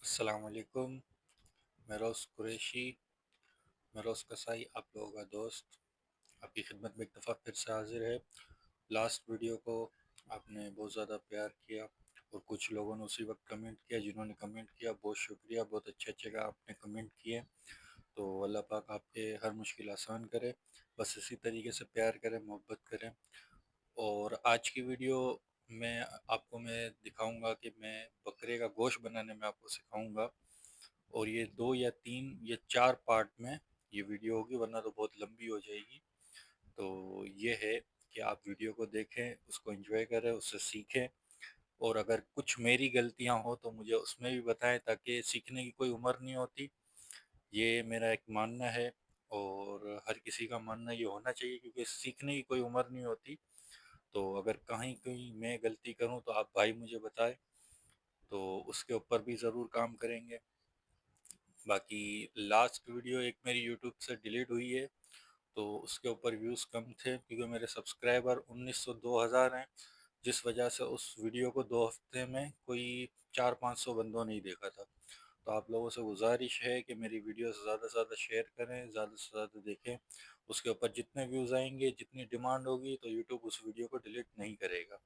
السلام علیکم۔ مہروز قریشی، مہروز کسائی، آپ لوگوں کا دوست آپ کی خدمت میں ایک دفعہ پھر سے حاضر ہے۔ لاسٹ ویڈیو کو آپ نے بہت زیادہ پیار کیا اور کچھ لوگوں نے اسی وقت کمنٹ کیا، جنہوں نے کمنٹ کیا بہت شکریہ، بہت اچھے اچھے کا آپ نے کمنٹ کیے۔ تو اللہ پاک آپ کے ہر مشکل آسان کرے، بس اسی طریقے سے پیار کریں، محبت کریں۔ اور آج کی ویڈیو میں آپ کو میں دکھاؤں گا کہ میں بکرے کا گوشت بنانے میں آپ کو سکھاؤں گا، اور یہ 2 یا 3 یا 4 پارٹ میں یہ ویڈیو ہوگی، ورنہ تو بہت لمبی ہو جائے گی۔ تو یہ ہے کہ آپ ویڈیو کو دیکھیں، اس کو انجوائے کریں، اس سے سیکھیں، اور اگر کچھ میری غلطیاں ہوں تو مجھے اس میں بھی بتائیں، تاکہ سیکھنے کی کوئی عمر نہیں ہوتی، یہ میرا ایک ماننا ہے۔ اور ہر کسی کا ماننا یہ ہونا چاہیے، کیونکہ سیکھنے کی کوئی عمر نہیں ہوتی۔ تو اگر کہیں میں غلطی کروں تو آپ بھائی مجھے بتائیں، تو اس کے اوپر بھی ضرور کام کریں گے۔ باقی لاسٹ ویڈیو ایک میری یوٹیوب سے ڈیلیٹ ہوئی ہے، تو اس کے اوپر ویوز کم تھے، کیونکہ میرے سبسکرائبر 1900 2000 ہیں، جس وجہ سے اس ویڈیو کو 2 ہفتے میں کوئی 400 500 بندوں نے ہی دیکھا تھا۔ تو آپ لوگوں سے گزارش ہے کہ میری ویڈیو زیادہ سے زیادہ شیئر کریں، زیادہ سے زیادہ دیکھیں۔ اس کے اوپر جتنے ویوز آئیں گے، جتنی ڈیمانڈ ہوگی، تو یوٹیوب اس ویڈیو کو ڈیلیٹ نہیں کرے گا۔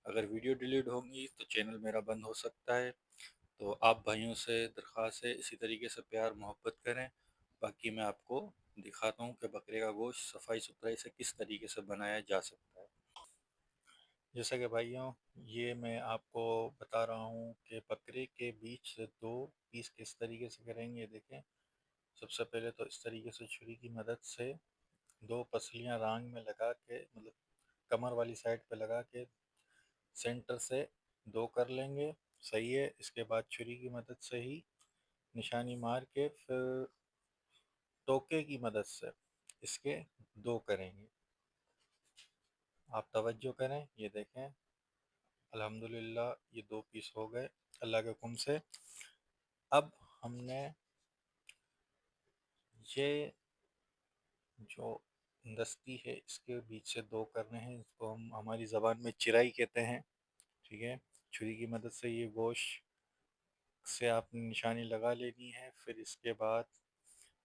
اگر ویڈیو ڈیلیٹ ہوگی تو چینل میرا بند ہو سکتا ہے۔ تو آپ بھائیوں سے درخواست ہے، اسی طریقے سے پیار محبت کریں۔ باقی میں آپ کو دکھاتا ہوں کہ بکرے کا گوشت صفائی ستھرائی سے کس طریقے سے بنایا جا سکتا ہے۔ جیسا کہ بھائیوں، یہ میں آپ کو بتا رہا ہوں کہ بکرے کے بیچ سے 2 پیس کس طریقے سے کریں گے۔ دیکھیں، سب سے پہلے تو اس طریقے سے چھری کی مدد سے 2 پسلیاں رانگ میں لگا کے، مطلب کمر والی سائڈ پہ لگا کے سینٹر سے 2 کر لیں گے۔ صحیح ہے۔ اس کے بعد چھری کی مدد سے ہی نشانی مار کے پھر ٹوکے کی مدد سے اس کے 2 کریں گے۔ آپ توجہ کریں، یہ دیکھیں، الحمدللہ یہ 2 پیس ہو گئے اللہ کے حکم سے۔ اب ہم نے یہ جو دستی ہے اس کے بیچ سے 2 کرنے ہیں، اس کو ہم ہماری زبان میں چرائی کہتے ہیں، ٹھیک ہے۔ چھری کی مدد سے یہ گوشت سے آپ نے نشانی لگا لینی ہے، پھر اس کے بعد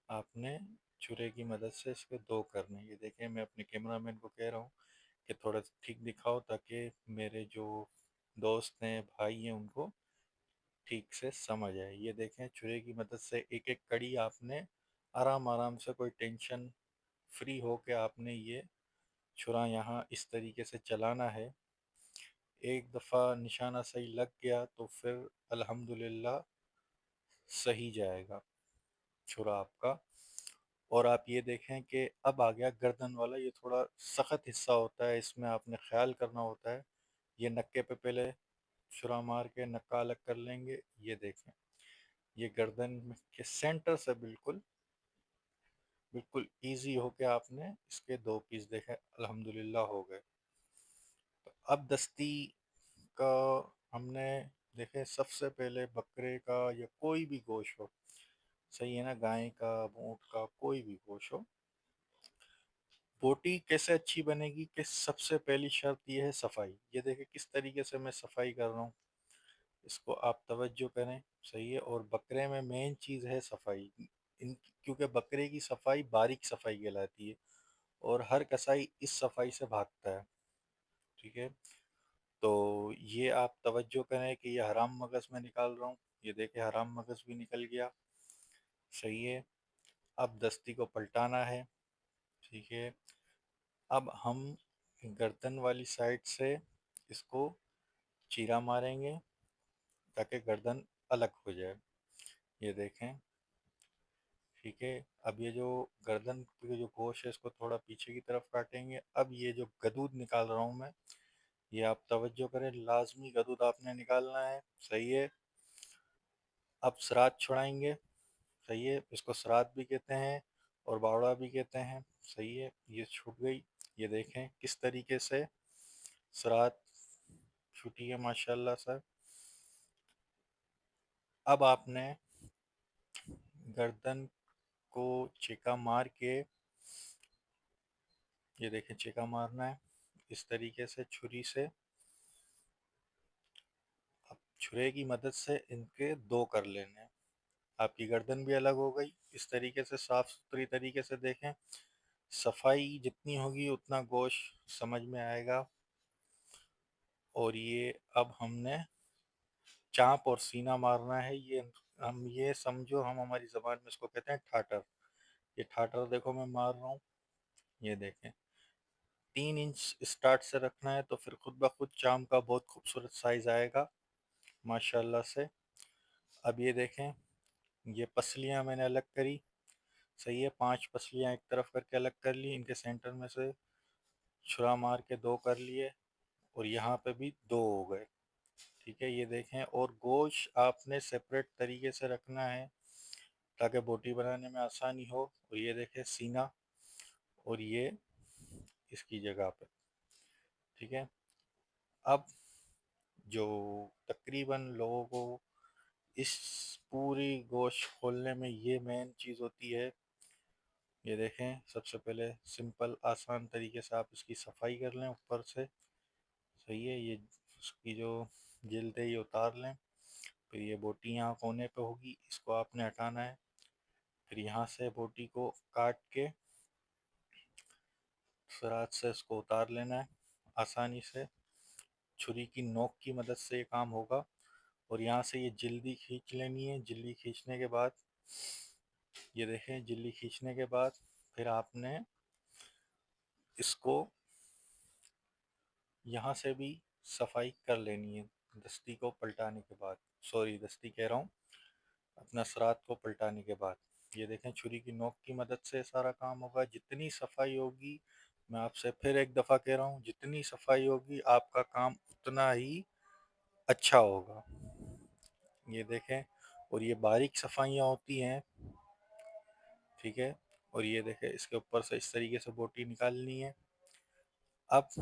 آپ نے چھرے کی مدد سے اس کے 2 کرنے ہیں۔ یہ دیکھیں، میں اپنے کیمرہ مین کو کہہ رہا ہوں کہ تھوڑا ٹھیک دکھاؤ، تاکہ میرے جو دوست ہیں، بھائی ہیں، ان کو ٹھیک سے سمجھ آئے۔ یہ دیکھیں، چھرے کی مدد سے ایک ایک کڑی آپ نے آرام آرام سے، کوئی ٹینشن فری ہو کے آپ نے یہ چھرا یہاں اس طریقے سے چلانا ہے۔ ایک دفعہ نشانہ صحیح لگ گیا تو پھر الحمدللہ صحیح جائے گا چھرا آپ کا۔ اور آپ یہ دیکھیں کہ اب آ گیا گردن والا، یہ تھوڑا سخت حصہ ہوتا ہے، اس میں آپ نے خیال کرنا ہوتا ہے۔ یہ نکے پہ پہلے چھرا مار کے نکا الگ کر لیں گے۔ یہ دیکھیں، یہ گردن کے سینٹر سے بالکل بالکل ایزی ہو کے آپ نے اس کے 2 پیس دیکھیں، الحمدللہ ہو گئے۔ تو اب دستی کا ہم نے دیکھے، سب سے پہلے بکرے کا یا کوئی بھی گوشت ہو، صحیح ہے نا، گائے کا، اونٹ کا، کوئی بھی گوشت ہو، بوٹی کیسے اچھی بنے گی کہ سب سے پہلی شرط یہ ہے صفائی۔ یہ دیکھیں کس طریقے سے میں صفائی کر رہا ہوں، اس کو آپ توجہ کریں، صحیح ہے۔ اور بکرے میں مین چیز ہے صفائی، کیونکہ بکرے کی صفائی باریک صفائی کہلاتی ہے، اور ہر کسائی اس صفائی سے بھاگتا ہے، ٹھیک ہے۔ تو یہ آپ توجہ کریں کہ یہ حرام مغز میں نکال رہا ہوں، یہ دیکھیں حرام مغز بھی نکل گیا، صحیح ہے۔ اب دستی کو پلٹانا ہے، ٹھیک ہے۔ اب ہم گردن والی سائڈ سے اس کو چیرا ماریں گے تاکہ گردن الگ ہو جائے، یہ دیکھیں، ٹھیک ہے۔ اب یہ جو گردن کے جو گوشت ہے اس کو تھوڑا پیچھے کی طرف کاٹیں گے۔ اب یہ جو گدود نکال رہا ہوں میں، یہ آپ توجہ کریں، لازمی گدود آپ نے نکالنا ہے، صحیح ہے۔ اب سرات چھڑائیں گے، صحیح ہے، اس کو سرات بھی کہتے ہیں اور باوڑا بھی کہتے ہیں، صحیح ہے۔ یہ چھوٹ گئی، یہ دیکھیں کس طریقے سے سرات چھٹی ہے، ماشاءاللہ سے۔ اب آپ نے گردن کو چیکا مار کے، یہ دیکھیں چیکا مارنا ہے اس طریقے سے چھری سے۔ اب چھرے کی مدد سے ان کے 2 کر لینے ہیں۔ آپ کی گردن بھی الگ ہو گئی۔ اس طریقے سے صاف ستھری طریقے سے دیکھیں، صفائی جتنی ہوگی اتنا گوشت سمجھ میں آئے گا۔ اور یہ اب ہم نے چانپ اور سینہ مارنا ہے۔ یہ سمجھو، ہم ہماری زبان میں اس کو کہتے ہیں ٹھاٹر۔ یہ ٹھاٹر دیکھو میں مار رہا ہوں، یہ دیکھیں 3 انچ اسٹارٹ سے رکھنا ہے، تو پھر خود بخود چانپ کا بہت خوبصورت سائز آئے گا ماشاءاللہ سے۔ اب یہ دیکھیں، یہ پسلیاں میں نے الگ کری، صحیح ہے، 5 پسلیاں ایک طرف کر کے الگ کر لی، ان کے سینٹر میں سے چھرا مار کے 2 کر لیے، اور یہاں پہ بھی 2 ہو گئے، ٹھیک ہے۔ یہ دیکھیں، اور گوشت آپ نے سیپریٹ طریقے سے رکھنا ہے تاکہ بوٹی بنانے میں آسانی ہو۔ اور یہ دیکھیں سینہ، اور یہ اس کی جگہ پہ، ٹھیک ہے۔ اب جو تقریباً لوگوں کو اس پوری گوشت کھولنے میں یہ مین چیز ہوتی ہے، یہ دیکھیں سب سے پہلے سمپل آسان طریقے سے آپ اس کی صفائی کر لیں اوپر سے، صحیح ہے۔ یہ اس کی جو جلد ہے یہ اتار لیں، پھر یہ بوٹی یہاں کونے پہ ہوگی، اس کو آپ نے ہٹانا ہے، پھر یہاں سے بوٹی کو کاٹ کے سرات سے اس کو اتار لینا ہے آسانی سے، چھری کی نوک کی مدد سے یہ کام ہوگا۔ اور یہاں سے یہ جلدی کھینچ لینی ہے۔ جلدی کھینچنے کے بعد یہ دیکھیں، جلدی کھینچنے کے بعد پھر آپ نے اس کو یہاں سے بھی صفائی کر لینی ہے دستی کو پلٹانے کے بعد، سوری دستی کہہ رہا ہوں، اپنا سرات کو پلٹانے کے بعد۔ یہ دیکھیں چھری کی نوک کی مدد سے سارا کام ہوگا۔ جتنی صفائی ہوگی، میں آپ سے پھر ایک دفعہ کہہ رہا ہوں، جتنی صفائی ہوگی آپ کا کام اتنا ہی اچھا ہوگا۔ یہ دیکھیں، اور یہ باریک صفائیاں ہوتی ہیں، ٹھیک ہے۔ اور یہ دیکھیں اس کے اوپر سے اس طریقے سے بوٹی نکالنی ہے۔ اب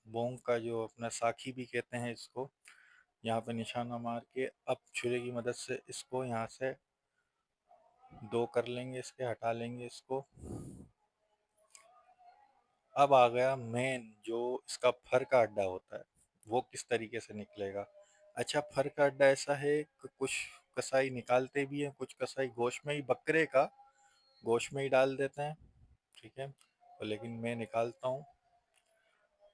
بونگ کا جو اپنا ساکھی بھی کہتے ہیں اس کو، یہاں پہ نشانہ مار کے اب چھرے کی مدد سے اس کو یہاں سے 2 کر لیں گے، اس کے ہٹا لیں گے اس کو۔ اب آ گیا مین جو اس کا پھر کا اڈا ہوتا ہے، وہ کس طریقے سے نکلے گا۔ اچھا، پھر کا اڈا ایسا ہے کہ کچھ کسائی نکالتے بھی ہیں، کچھ کسائی گوشت میں ہی، بکرے کا گوشت میں ہی ڈال دیتے ہیں، ٹھیک ہے، لیکن میں نکالتا ہوں۔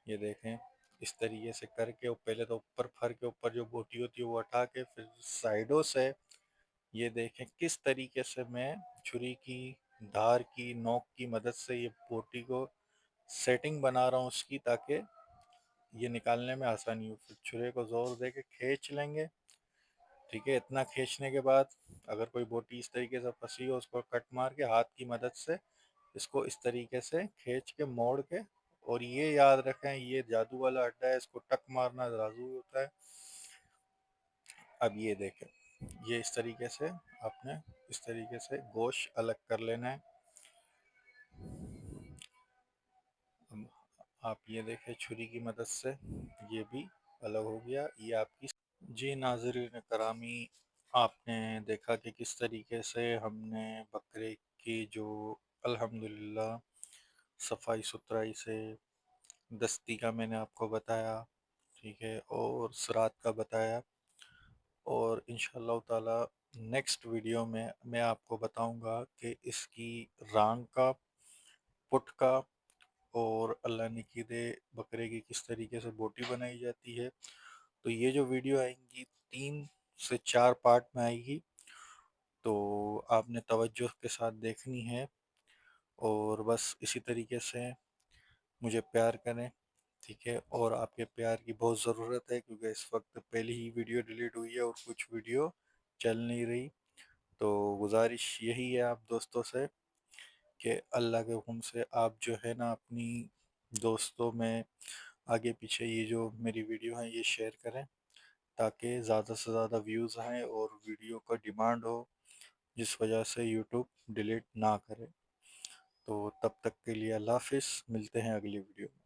یہ دیکھیں اس طریقے سے کر کے، پہلے تو اوپر پھر کے اوپر جو بوٹی ہوتی ہے وہ ہٹا کے، پھر سائڈوں سے یہ دیکھیں کس طریقے سے میں چھری کی دھار کی نوک کی مدد سے یہ بوٹی کو سیٹنگ بنا رہا ہوں اس کی، تاکہ یہ نکالنے میں آسانی ہو۔ پھر چھرے کو زور دے کے کھینچ لیں گے، ٹھیک ہے۔ اتنا کھینچنے کے بعد اگر کوئی بوٹی اس طریقے سے پھنسی ہو، اس کو کٹ مار کے ہاتھ کی مدد سے اس کو اس طریقے سے کھینچ کے موڑ کے، اور یہ یاد رکھیں یہ جادو والا اڈا ہے، اس کو ٹک مارنا ضروری ہوتا ہے۔ اب یہ دیکھیں، یہ اس طریقے سے آپ نے اس طریقے سے گوشت الگ کر لینا ہے۔ اب آپ یہ دیکھیں چھری کی مدد سے یہ بھی الگ ہو گیا۔ یہ آپ کی جی ناظرین کرامی، آپ نے دیکھا کہ کس طریقے سے ہم نے بکرے کی جو الحمدللہ صفائی ستھرائی سے، دستی کا میں نے آپ کو بتایا، ٹھیک ہے، اور سرات کا بتایا، اور انشاءاللہ تعالی نیکسٹ ویڈیو میں میں آپ کو بتاؤں گا کہ اس کی رانگ کا، پٹ کا، اور اللہ نے کی دے بکرے کی کس طریقے سے بوٹی بنائی جاتی ہے۔ تو یہ جو ویڈیو آئیں گی 3 سے 4 پارٹ میں آئے گی، تو آپ نے توجہ کے ساتھ دیکھنی ہے، اور بس اسی طریقے سے مجھے پیار کریں، ٹھیک ہے۔ اور آپ کے پیار کی بہت ضرورت ہے، کیونکہ اس وقت پہلی ہی ویڈیو ڈیلیٹ ہوئی ہے اور کچھ ویڈیو چل نہیں رہی۔ تو گزارش یہی ہے آپ دوستوں سے کہ اللہ کے حکم سے آپ جو ہے نا اپنی دوستوں میں آگے پیچھے یہ جو میری ویڈیو ہیں یہ شیئر کریں، تاکہ زیادہ سے زیادہ ویوز آئیں اور ویڈیو کا ڈیمانڈ ہو، جس وجہ سے یوٹیوب ڈیلیٹ نہ کرے۔ تو تب تک کے لیے اللہ حافظ، ملتے ہیں اگلی ویڈیو میں۔